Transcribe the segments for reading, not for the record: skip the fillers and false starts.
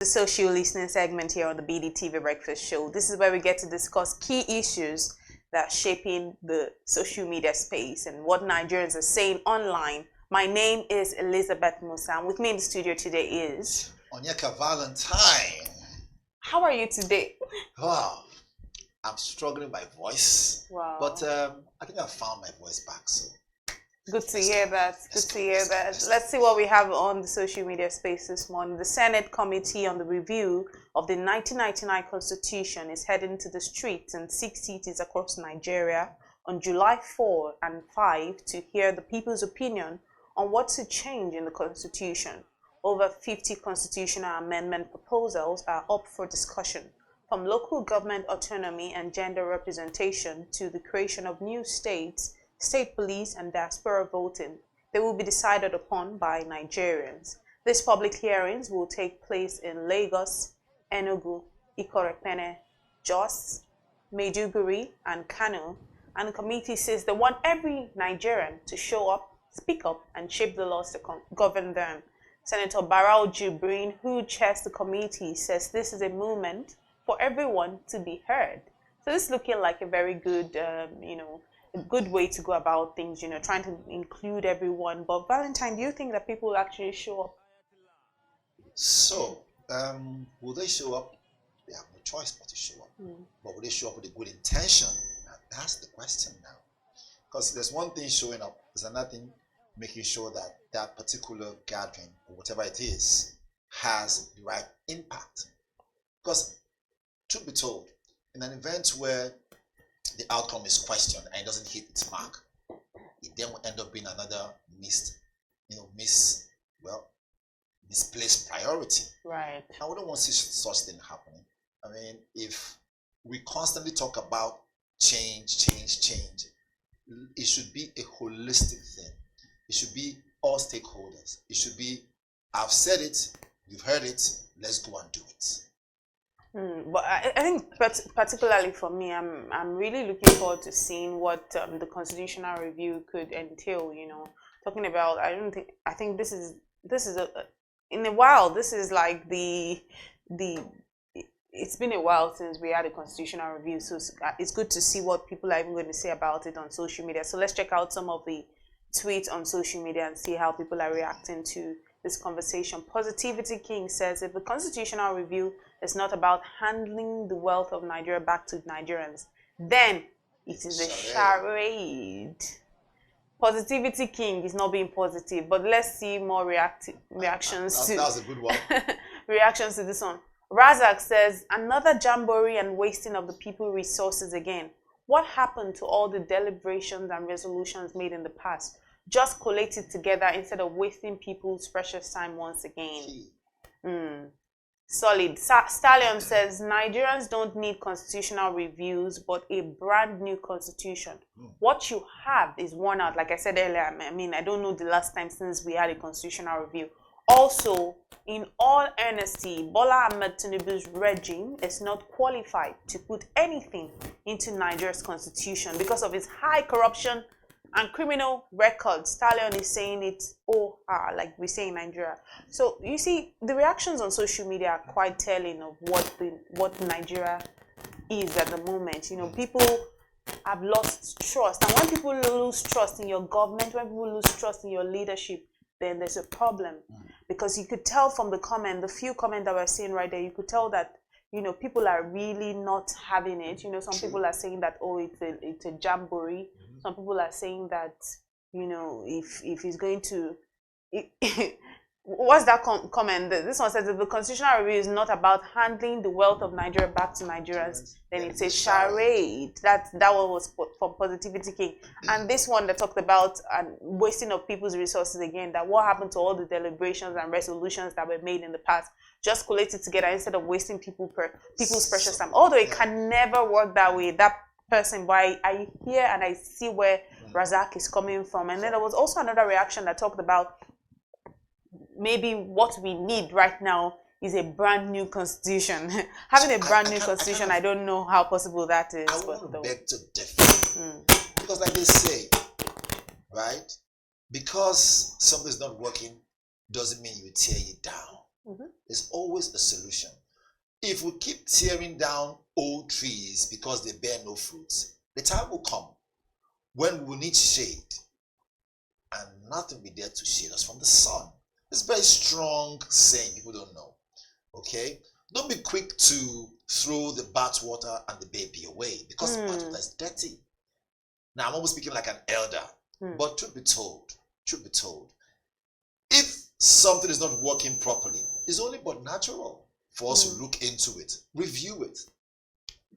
The social listening segment here on the BDTV Breakfast Show. This is where we get to discuss key issues that are shaping the social media space and what Nigerians are saying online. My name is Elizabeth Musa, and with me in the studio today is Onyeka Valentine. How are you today? Wow, I'm struggling with my voice. Wow. But I think I found my voice back. So good to hear that. Good to hear that. Let's see what we have on the social media space this morning. The Senate Committee on the Review of the 1999 Constitution is heading to the streets in 6 cities across Nigeria on July 4 and 5 to hear the people's opinion on what to change in the Constitution. Over 50 constitutional amendment proposals are up for discussion, from local government autonomy and gender representation to the creation of new states, state police, and diaspora voting. They will be decided upon by Nigerians. These public hearings will take place in Lagos, Enugu, Ikot-Ekpene, Jos, Maiduguri, and Kano. And the committee says they want every Nigerian to show up, speak up, and shape the laws to govern them. Senator Barau Jibrin, who chairs the committee, says this is a movement for everyone to be heard. So this is looking like a very good, a good way to go about things, trying to include everyone. But Valentine, do you think that people will actually show up? So, will they show up? They have no choice but to show up. But will they show up with a good intention? That's the question now. Because there's one thing showing up, there's another thing making sure that that particular gathering, or whatever it is, has the right impact. Because, truth be told, in an event where the outcome is questioned and it doesn't hit its mark, it then will end up being another misplaced priority. Right. I wouldn't want to see such thing happening. I mean, if we constantly talk about change, it should be a holistic thing. It should be all stakeholders. It should be, I've said it, you've heard it, let's go and do it. But I think particularly for me, I'm really looking forward to seeing what the constitutional review could entail. Talking about, I think this is in a while. This is like it's been a while since we had a constitutional review, so it's good to see what people are even going to say about it on social media. So let's check out some of the tweets on social media and see how people are reacting to this conversation. Positivity King says, if the constitutional review is not about handling the wealth of Nigeria back to Nigerians, then it is a charade. Positivity King is not being positive, but let's see more reactions to. That was a good one. Reactions to this one. Razak says, another jamboree and wasting of the people's resources again. What happened to all the deliberations and resolutions made in the past? Just collate it together instead of wasting people's precious time once again. Solid. Stallion says, Nigerians don't need constitutional reviews, but a brand new constitution. What you have is worn out. Like I said earlier, I don't know the last time since we had a constitutional review. Also, in all honesty, Bola Ahmed Tinubu's regime is not qualified to put anything into Nigeria's constitution because of its high corruption and criminal record. Stallion is saying it, like we say in Nigeria. So you see, the reactions on social media are quite telling of what Nigeria is at the moment. People have lost trust, and when people lose trust in your government, when people lose trust in your leadership, then there's a problem. Because you could tell from the few comments that we're seeing right there, you could tell that people are really not having it. Some people are saying that it's a jamboree. Some people are saying that if he's going to what's that comment? This one says, if the constitutional review is not about handling the wealth of Nigeria back to Nigerians, then it's a charade. That one was from Positivity King. And this one that talked about wasting of people's resources again, that what happened to all the deliberations and resolutions that were made in the past, just collate it together instead of wasting people's precious time. Although it can never work that way, that person, but I hear and I see where Razak is coming from. And then there was also another reaction that talked about maybe what we need right now is a brand new constitution. Having a brand new constitution, I don't know how possible that is. I want to beg to differ. Because like they say, right? Because something's not working doesn't mean you tear it down. There's always a solution. If we keep tearing down old trees because they bear no fruits, the time will come when we will need shade and nothing will be there to shade us from the sun. It's a very strong saying, people don't know. Okay? Don't be quick to throw the bath water and the baby away because the bath water is dirty. Now, I'm almost speaking like an elder, but truth be told, if something is not working properly, it's only but natural for us to look into it, review it.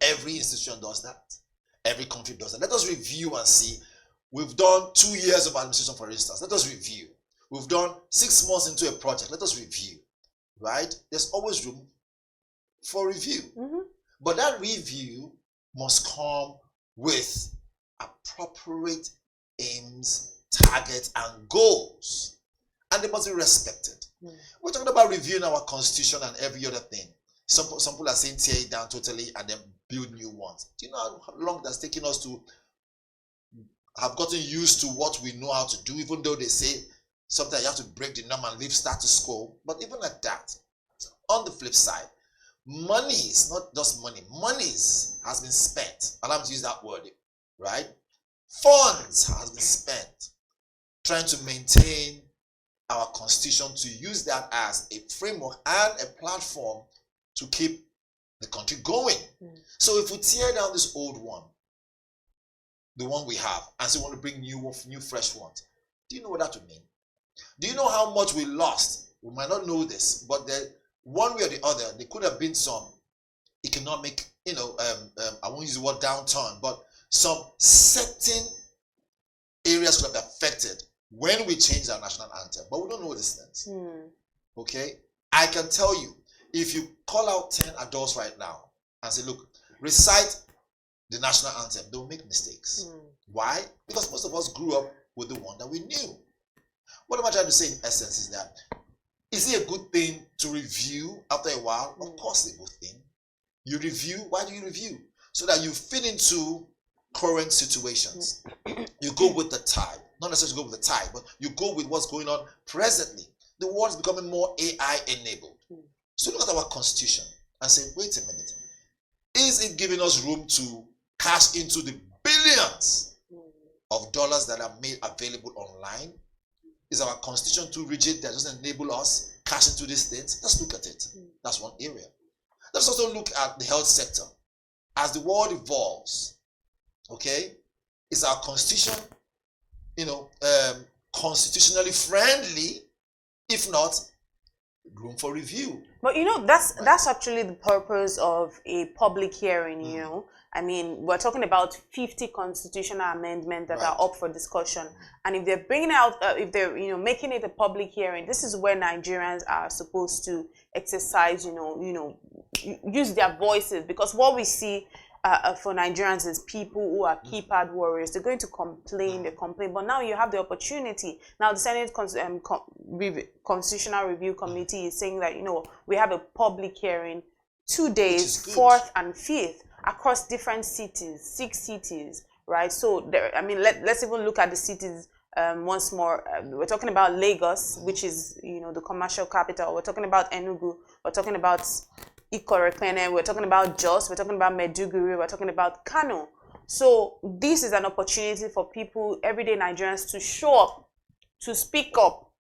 Every institution does that. Every country does that. Let us review and see. We've done 2 years of administration, for instance. Let us review. We've done 6 months into a project. Let us review. Right? There's always room for review. But that review must come with appropriate aims, targets, and goals. And they must be respected. We're talking about reviewing our constitution and every other thing. Some people are saying tear it down totally and then build new ones. Do you know how long that's taken us to have gotten used to what we know how to do, even though they say sometimes you have to break the norm and leave status quo? But even at that, on the flip side, monies, not just money, monies has been spent. Allow me to use that word, right? Funds has been spent trying to maintain our constitution, to use that as a framework and a platform to keep the country going. So if we tear down this old one, the one we have, and say we want to bring new fresh ones, do you know what that would mean? Do you know how much we lost? We might not know this, but one way or the other, there could have been some economic, I won't use the word downturn, but some certain areas could have been affected when we change our national anthem. But we don't know these things. Okay? I can tell you, if you call out 10 adults right now and say, look, recite the national anthem, they'll make mistakes. Why? Because most of us grew up with the one that we knew. What am I trying to say in essence is that, is it a good thing to review after a while? Of course it's a good thing. You review. Why do you review? So that you fit into current situations. You go with the tide. Not necessarily go with the tide, but you go with what's going on presently. The world is becoming more AI enabled. So look at our constitution and say, wait a minute. Is it giving us room to cash into the billions of dollars that are made available online? Is our constitution too rigid that doesn't enable us cash into these things? Let's look at it. That's one area. Let's also look at the health sector. As the world evolves, okay, is our constitution, constitutionally friendly? If not, room for review. But that's actually the purpose of a public hearing. I mean, we're talking about 50 constitutional amendments that are up for discussion, and if they're bringing out, if they're making it a public hearing, this is where Nigerians are supposed to exercise, use their voices, because what we see for Nigerians is people who are keypad warriors. They're going to complain, but now you have the opportunity. Now the Senate Constitutional Review Committee is saying that, we have a public hearing 2 days, 4th and 5th, across different cities, 6 cities, right? So, let's even look at the cities once more. We're talking about Lagos, which is, the commercial capital. We're talking about Enugu. We're talking about Ikoroikene. We're talking about Jos. We're talking about Maiduguri. We're talking about Kano. So this is an opportunity for people, everyday Nigerians, to show up, to speak up,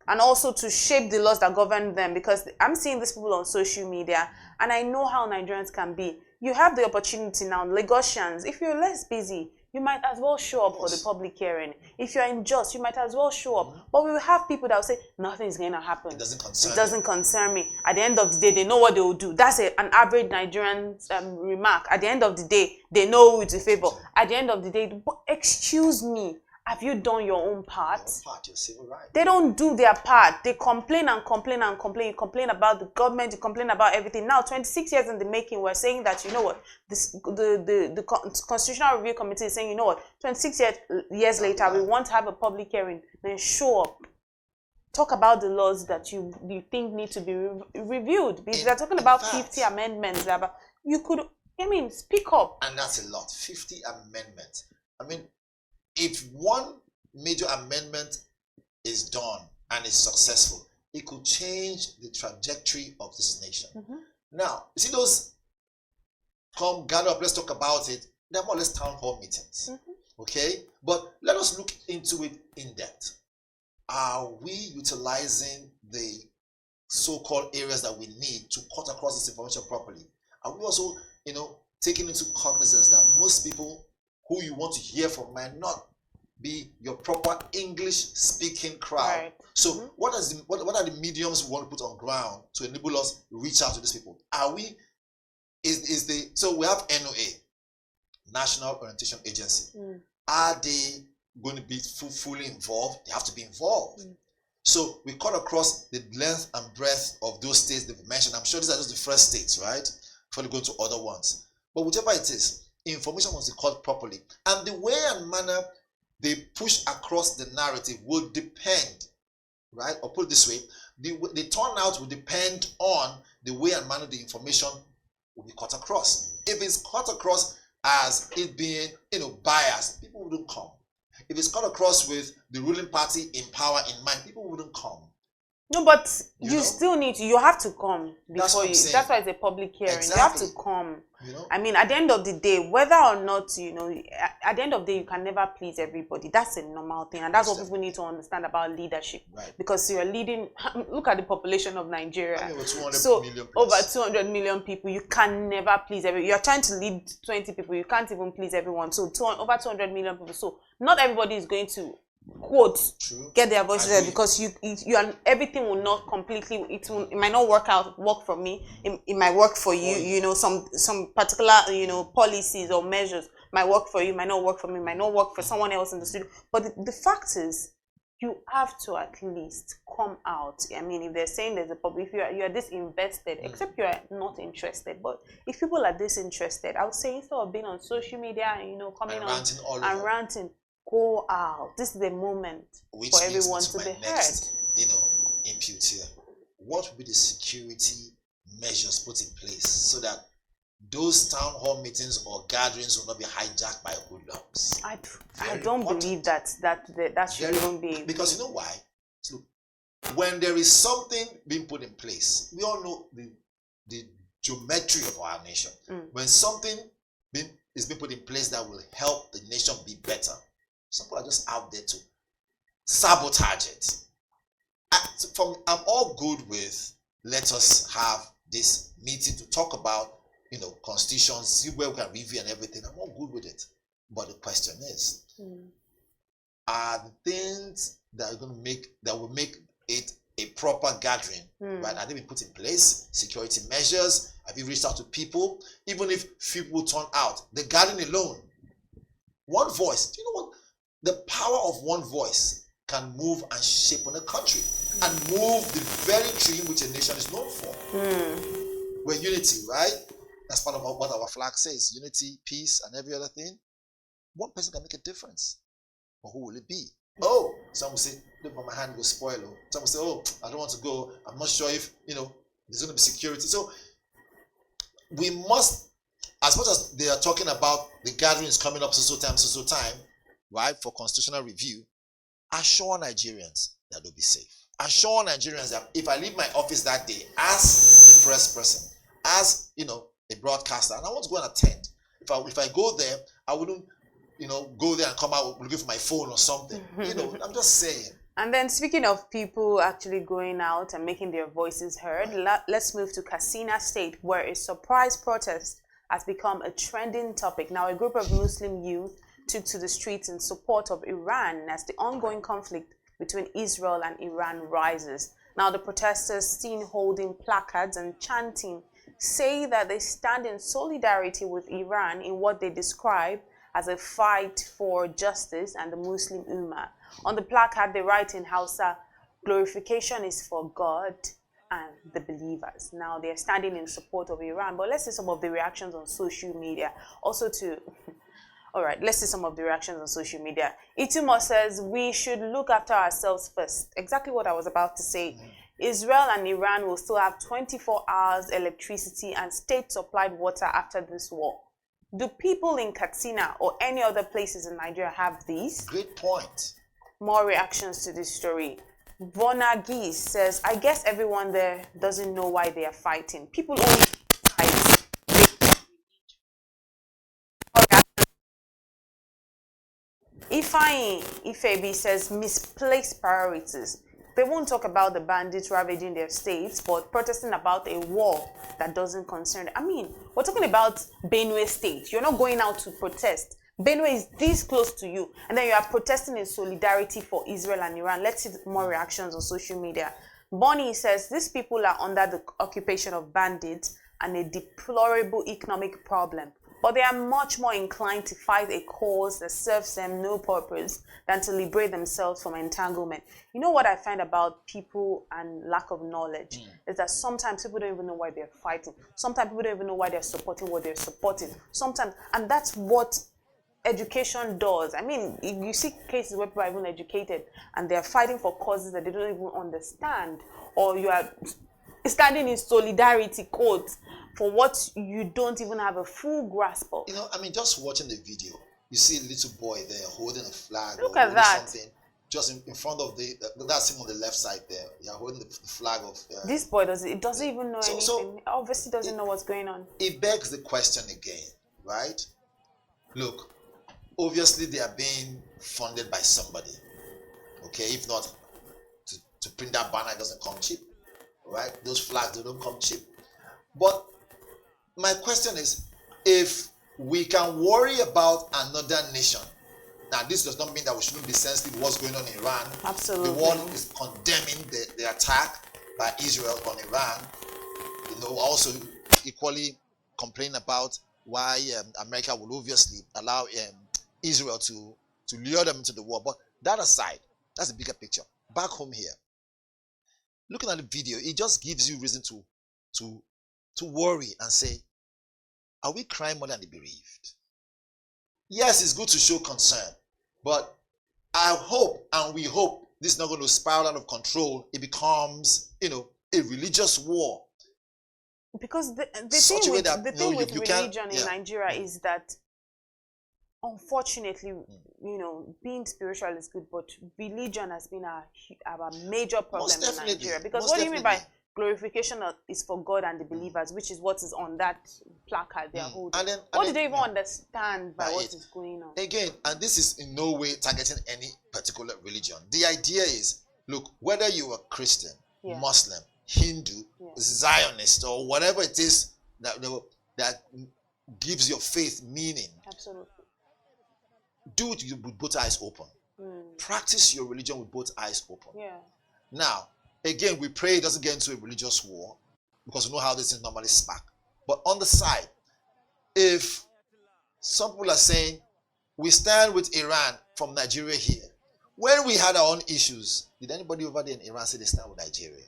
and also to shape the laws that govern them. Because I'm seeing these people on social media, and I know how Nigerians can be. You have the opportunity now, Lagosians. If you're less busy, you might as well show up for the public hearing. If you're in Jos, you might as well show up. But we will have people that will say, nothing is going to happen. It doesn't concern me. At the end of the day, they know what they will do. That's an average Nigerian remark. At the end of the day, they know who to favor. At the end of the day, excuse me, have you done your own part? Your civil right. They don't do their part. They complain and complain and complain. You complain about the government. You complain about everything. Now, 26 years in the making, we're saying that, the Constitutional Review Committee is saying, 26 years later, we want to have a public hearing. Then show up. Talk about the laws that you think need to be reviewed. Because they're talking about 50 amendments. You could, speak up. And that's a lot. 50 amendments. If one major amendment is done and is successful, it could change the trajectory of this nation. Now, you see those come gather up, let's talk about it. They're more or less town hall meetings. Okay? But let us look into it in depth. Are we utilizing the so-called areas that we need to cut across this information properly? Are we also, taking into cognizance that most people who you want to hear from might not be your proper English-speaking crowd? Right. So what are the mediums we want to put on ground to enable us reach out to these people? Are we so we have NOA, National Orientation Agency. Are they going to be fully involved? They have to be involved. So we cut across the length and breadth of those states they've mentioned. I'm sure these are just the first states, right? Before we go to other ones. But whichever it is, information must be cut properly. And the way and manner they push across the narrative will depend, right? Or put it this way, the turnout will depend on the way and manner the information will be cut across. If it's cut across as it being, biased, people wouldn't come. If it's cut across with the ruling party in power in mind, people wouldn't come. No, but you still need to. You have to come before you. Saying. That's why it's a public hearing. Exactly. You have to come. I mean, at the end of the day, whether or not at the end of the day, you can never please everybody. That's a normal thing, and that's what people need to understand about leadership. Right. Because you are leading. Look at the population of Nigeria. I mean, over 200 million people. You can never please everyone. You are trying to lead 20 people. You can't even please everyone. So over 200 million people. So not everybody is going to quote get their voices heard, because you are, everything will not completely, it might not work for me, it might work for you. Some particular policies or measures might work for you, might not work for me, might not work for someone else in the studio. But the fact is, you have to at least come out. I mean, if they're saying there's a problem, if you are this invested, except you are not interested, but if people are this interested, I would say, instead of being on social media and coming on and ranting, go out. This is the moment for everyone to be heard. Input here. What will be the security measures put in place so that those town hall meetings or gatherings will not be hijacked by hoodlums? I don't believe that should even be. Because you know why? So when there is something being put in place, we all know the geometry of our nation. When something is being put in place that will help the nation be better, some people are just out there to sabotage it. I'm all good with, let us have this meeting to talk about, constitution, see where we can review and everything. I'm all good with it. But the question is, are the things that will make it a proper gathering, right? Have they been put in place? Security measures? Have you reached out to people? Even if few people turn out, the gathering alone, one voice. Do you know what? The power of one voice can move and shape on a country and move the very tree which a nation is known for. We're unity, right? That's part of what our flag says. Unity, peace, and every other thing. One person can make a difference. But who will it be? Oh, some will say, look, my hand will spoil. Some will say, oh, I don't want to go. I'm not sure if, there's going to be security. So we must, as much as they are talking about the gathering is coming up so time, right, for constitutional review, assure Nigerians that they'll be safe. Assure Nigerians that if I leave my office that day as a press person, as a broadcaster, and I want to go and attend, if I go there, I wouldn't go there and come out looking for my phone or something. I'm just saying. And then, speaking of people actually going out and making their voices heard, let's move to Katsina State, where a surprise protest has become a trending topic. Now, a group of Muslim youth took to the streets in support of Iran as the ongoing conflict between Israel and Iran rises. Now, the protesters, seen holding placards and chanting, say that they stand in solidarity with Iran in what they describe as a fight for justice and the Muslim Ummah. On the placard, they write in Hausa, "Glorification is for God and the believers." Now, they are standing in support of Iran, but let's see some of the reactions on social media. All right, let's see some of the reactions on social media. Itumo says, we should look after ourselves first. Exactly what I was about to say. Israel and Iran will still have 24 hours electricity and state-supplied water after this war. Do people in Katsina or any other places in Nigeria have these? Great point. More reactions to this story. Vonagis says, I guess everyone there doesn't know why they are fighting. People only fight. Ifebi says, misplaced priorities. They won't talk about the bandits ravaging their states, but protesting about a war that doesn't concern them. I mean, we're talking about Benue State. You're not going out to protest. Benue is this close to you, and then you are protesting in solidarity for Israel and Iran. Let's see more reactions on social media. Bonnie says, these people are under the occupation of bandits and a deplorable economic problem, but they are much more inclined to fight a cause that serves them no purpose than to liberate themselves from entanglement. You know what I find about people and lack of knowledge is that sometimes people don't even know why they're fighting. Sometimes people don't even know why they're supporting what they're supporting. Sometimes, and that's what education does. I mean, you see cases where people are even educated and they're fighting for causes that they don't even understand, or you are standing in solidarity, quote, for what you don't even have a full grasp of. You know, I mean, just watching the video, you see a little boy there holding a flag. Look or at that. Something just in front of that's him on the left side there. You're holding the flag of. This boy doesn't even know anything. So obviously doesn't know what's going on. It begs the question again, right? Look, obviously they are being funded by somebody. Okay, if not to print that banner, it doesn't come cheap, right? Those flags, they don't come cheap. But my question is, if we can worry about another nation, now this does not mean that we shouldn't be sensitive to what's going on in Iran. Absolutely. The world is condemning the attack by Israel on Iran. You know, also equally complain about why America will obviously allow Israel to lure them into the war. But that aside, that's the bigger picture. Back home here, looking at the video, it just gives you reason to worry and say, are we crying more than the bereaved? Yes, it's good to show concern, but I hope and we hope this is not going to spiral out of control. It becomes, you know, a religious war. Because the thing with religion in Nigeria is that, unfortunately, you know, being spiritual is good, but religion has been a major problem in Nigeria. Because what do you mean by glorification is for God and the believers, which is what is on that placard they are holding? What do they even understand by what is going on? Again, and this is in no way targeting any particular religion. The idea is, look, whether you are Christian, Muslim, Hindu, Zionist, or whatever it is that gives your faith meaning. Absolutely. Do it with both eyes open. Practice your religion with both eyes open. Yeah. Now, again, we pray it doesn't get into a religious war, because we know how this things normally spark. But on the side, if some people are saying, we stand with Iran from Nigeria here, when we had our own issues, did anybody over there in Iran say they stand with Nigeria?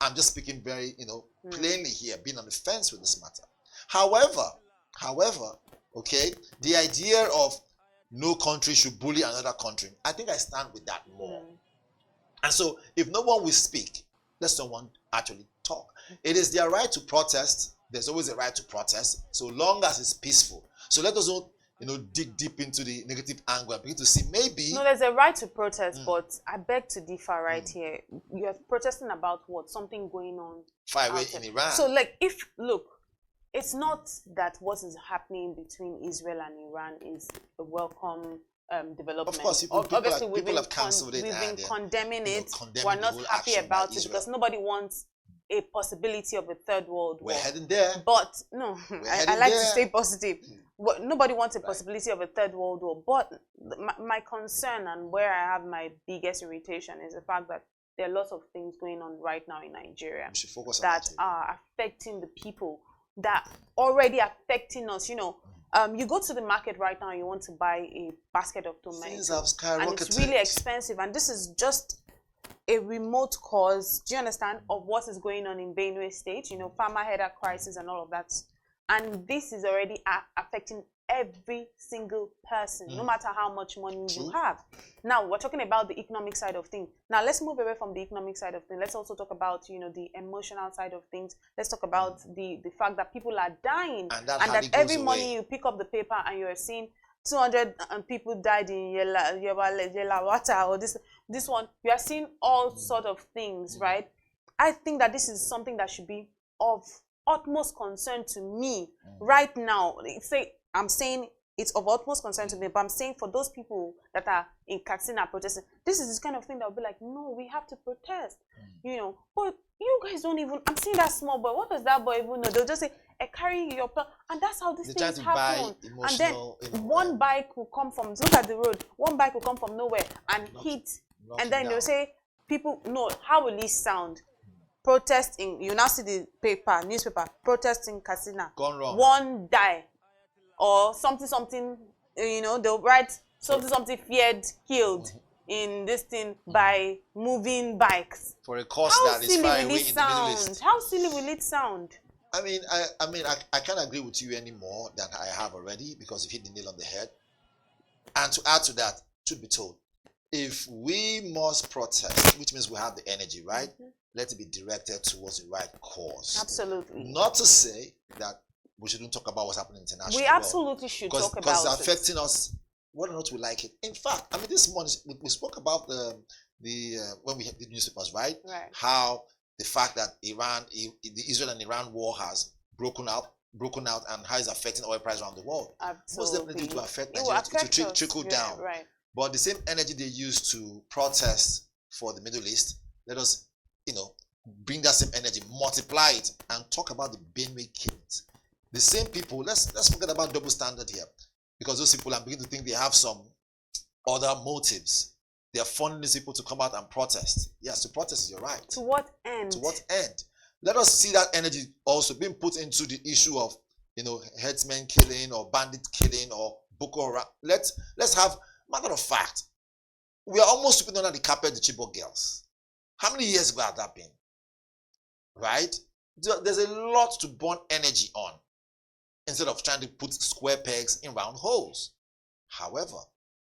I'm just speaking very, plainly here, being on the fence with this matter. However, okay, the idea of no country should bully another country, I think I stand with that more. And so, if no one will speak, let someone actually talk. It is their right to protest. There's always a right to protest, so long as it's peaceful. So let us not, dig deep into the negative angle and begin to see maybe. No, there's a right to protest, but I beg to differ right here. You're protesting about what? Something going on far away in Iran. So, look, it's not that what is happening between Israel and Iran is a welcome development. Of course, people have cancelled it. We've been condemning it. We're not happy about it because nobody wants a possibility of a third world war. We're heading there. But no, I like to stay positive. Nobody wants a possibility of a third world war. But my concern and where I have my biggest irritation is the fact that there are lots of things going on right now in Nigeria that are affecting the people, that already affecting us. You go to the market right now and you want to buy a basket of tomatoes, and it's really expensive. And this is just a remote cause, do you understand, of what is going on in Benue State, farmer header crisis and all of that. And this is already affecting every single person, no matter how much money you have. Now, we're talking about the economic side of things. Now, let's move away from the economic side of things. Let's also talk about, the emotional side of things. Let's talk about the fact that people are dying, and that every morning you pick up the paper and you're seeing 200 people died in Yelawata, or this one. You are seeing all sort of things, right? I think that this is something that should be of utmost concern to me right now. I'm saying it's of utmost concern to me, but I'm saying for those people that are in Katsina protesting, this is this kind of thing that will be like, no, we have to protest, you know. But you guys don't even, I'm seeing that small boy, what does that boy even know? They'll just say, carry your, and that's how these things happen. And then one bike will come from, look at the road, one bike will come from nowhere and hit, and then they'll say, people, no, how will this sound? Protesting, you now see the newspaper, protesting Katsina, gone wrong. One die, or something, you know, they'll write something feared, killed in this thing by moving bikes. For a cause that is far away in the Middle East. How silly will it sound? I mean, I can't agree with you any more than I have already, because you hit the nail on the head. And to add to that, truth be told, if we must protest, which means we have the energy, right? Let it be directed towards the right cause. Absolutely. Not to say that we shouldn't talk about what's happening internationally. We absolutely should talk about it. Because it's affecting us, whether or not we like it. In fact, I mean, this morning we spoke about when we had the newspapers, right? Right. How the fact that the Israel and Iran war has broken out, and how it's affecting oil price around the world. Absolutely. Most definitely to affect Nigeria, to trickle down. Right. But the same energy they use to protest for the Middle East, let us, you know, bring that same energy, multiply it, and talk about the Benue killings. The same people, let's forget about double standard here, because those people, I'm beginning to think they have some other motives. They are funding these people to come out and protest. Yes, to protest is your right. To what end? To what end? Let us see that energy also being put into the issue of, you know, headsmen killing or bandit killing or Boko Haram. Let's have, matter of fact, we are almost sweeping under the carpet the Chibok girls. How many years ago have that been? Right? There's a lot to burn energy on, instead of trying to put square pegs in round holes. However,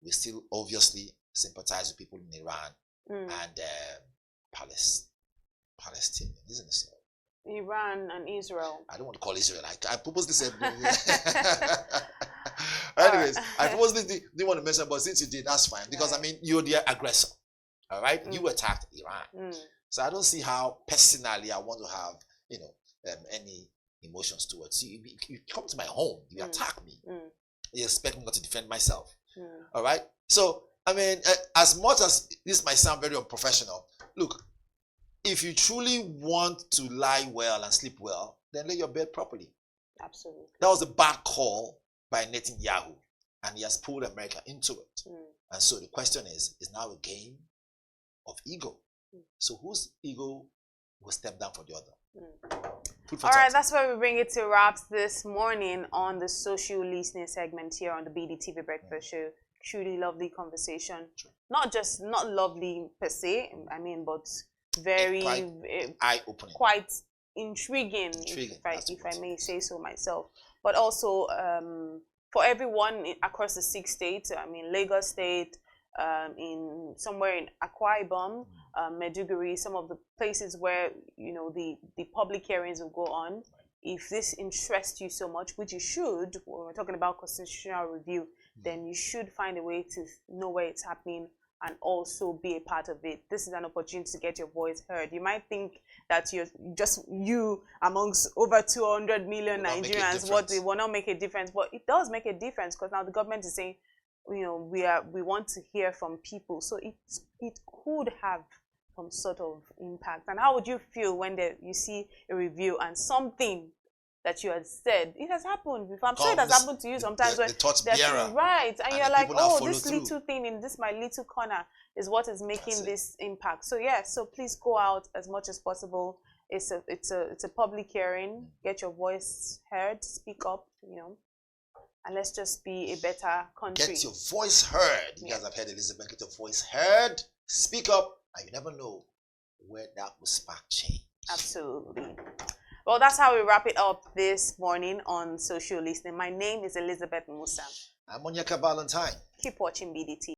we still obviously sympathize with people in Iran and Palestine, isn't it so? Iran and Israel. I don't want to call Israel. I purposely said. Anyways, I purposely didn't want to mention, but since you did, that's fine. Because I mean, you're the aggressor. All right, you attacked Iran, so I don't see how personally I want to have, you know, any emotions towards you. You come to my home, you attack me. You expect me not to defend myself. All right. So I mean, as much as this might sound very unprofessional, look, if you truly want to lie well and sleep well, then lay your bed properly. Absolutely. That was a bad call by Netanyahu, and he has pulled America into it. And so the question is now a game of ego. So whose ego will step down for the other? All right, that's where we bring it to wraps this morning on the social listening segment here on the BDTV Breakfast Show. Truly lovely conversation. Not lovely per se, I mean, but very eye-opening, quite intriguing if I may say so myself. But also for everyone across the 6 states, I mean Lagos State, somewhere in Akwa Ibom, Maiduguri, some of the places where, you know, the public hearings will go on. If this interests you so much, which you should, when we're talking about constitutional review, then you should find a way to know where it's happening and also be a part of it. This is an opportunity to get your voice heard. You might think that you're just you amongst over 200 million Nigerians, what they will not make a difference, but it does make a difference, because now the government is saying, you know, we want to hear from people, so it could have some sort of impact. And how would you feel when you see a review and something that you had said, it has happened before? I'm sure it has happened to you sometimes, when right, and you're like, oh, this little thing in my little corner is what is making this impact. So yeah, so please go out as much as possible. It's a public hearing. Get your voice heard. Speak up. You know. And let's just be a better country. Get your voice heard. You guys have heard Elizabeth. Get your voice heard. Speak up, and you never know where that will spark change. Absolutely. Well, that's how we wrap it up this morning on Social Listening. My name is Elizabeth Musa. I'm Onyeka Valentine. Keep watching BDT.